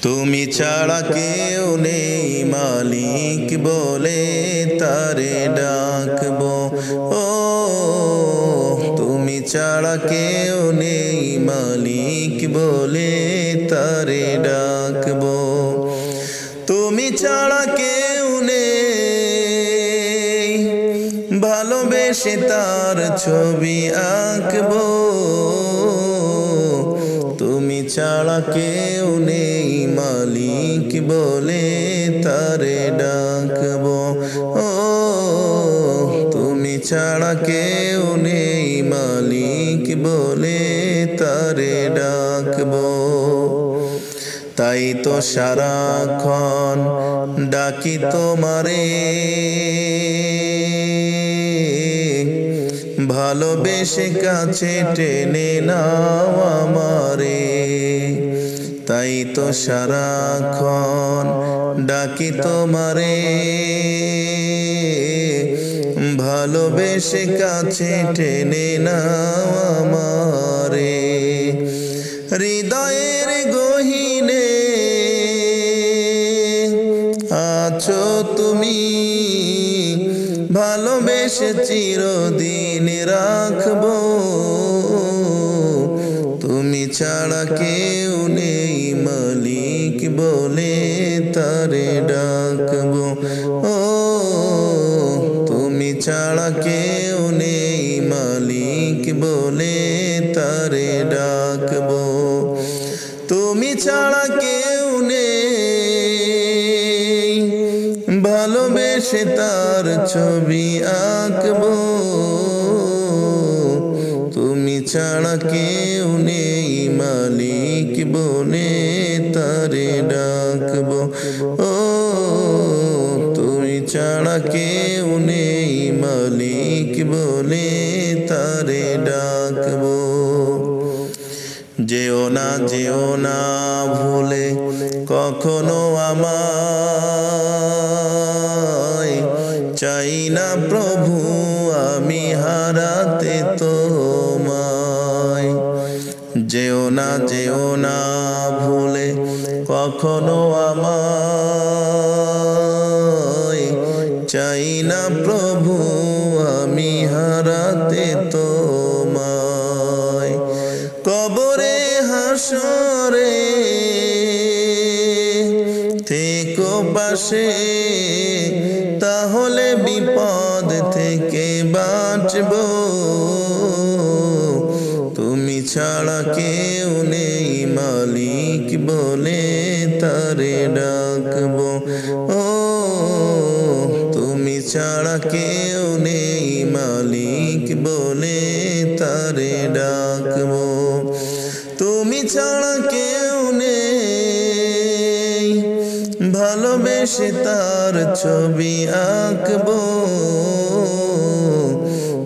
তুমি ছাড়া কেউ নেই মালিক বলে তারে ডাকবো। ও তুমি ছাড়া কেউ নেই মালিক বলে তারে ডাকবো। তুমি ছাড়া কেউ নেই ভালোবেসে তার ছবি আঁকবো। তুমি ছাড়া কেউ নেই মালিক বলে তারে ডাকবো। ও তুমি ছাড়া কেউ নেই মালিক বলে তারে ডাকবো। তাই তো সারাক্ষণ ডাকি তোমারে, ভালোবেসে কাছে টেনে নাও আমারে। তাই তো সারাক্ষণ ডাকি তোমারে, ভালোবেসে কাছে টেনে নাও আমারে। হৃদয়ের গহীনে আছো তুমি, ভালোবেসে চিরদিন রাখবো। তুমি ছাড়া কেউ নেই মালিক বলে তারে ডাকবো। ও তুমি ছাড়া কেউ নেই মালিক বলে তারে ডাকবো। তুমি ছাড়া কেউ নেই ভালোবেসে তার ছবি আঁকবো। তুমি ছাড়া কেউ নেই মালিক বলে তারে ডাকবো। ও তুমি ছাড়া কেউ নেই মালিক বলে তারে ডাকবো। যেও না ভুলে কখনো আমায়, চাই না প্রভু আমি হারাতে তোমায়। যেও না ভুলে কখনো আমায়, চাই না প্রভু আমি হারাতে তোমায়। কবরে হাসরে থেকো পাশে, তাহলে বিপদ থেকে বাঁচবো। তুমি ছাড়া কেউ নেই মালিক বলে তারে ডাকবো। ও তুমি ছাড়া কেউ নেই মালিক বলে তারে ডাকবো। তুমি ছাড়া কেউ নেই ভালোবেসে তার ছবি আঁকবো।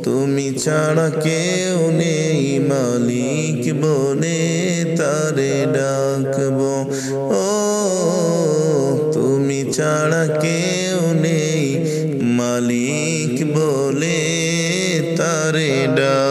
তুমি ছাড়া কেউ নেই মালিক বলে তারে ডাকবো। ও তুমি ছাড়া কেউ নেই মালিক বলে তারে ডাকবো।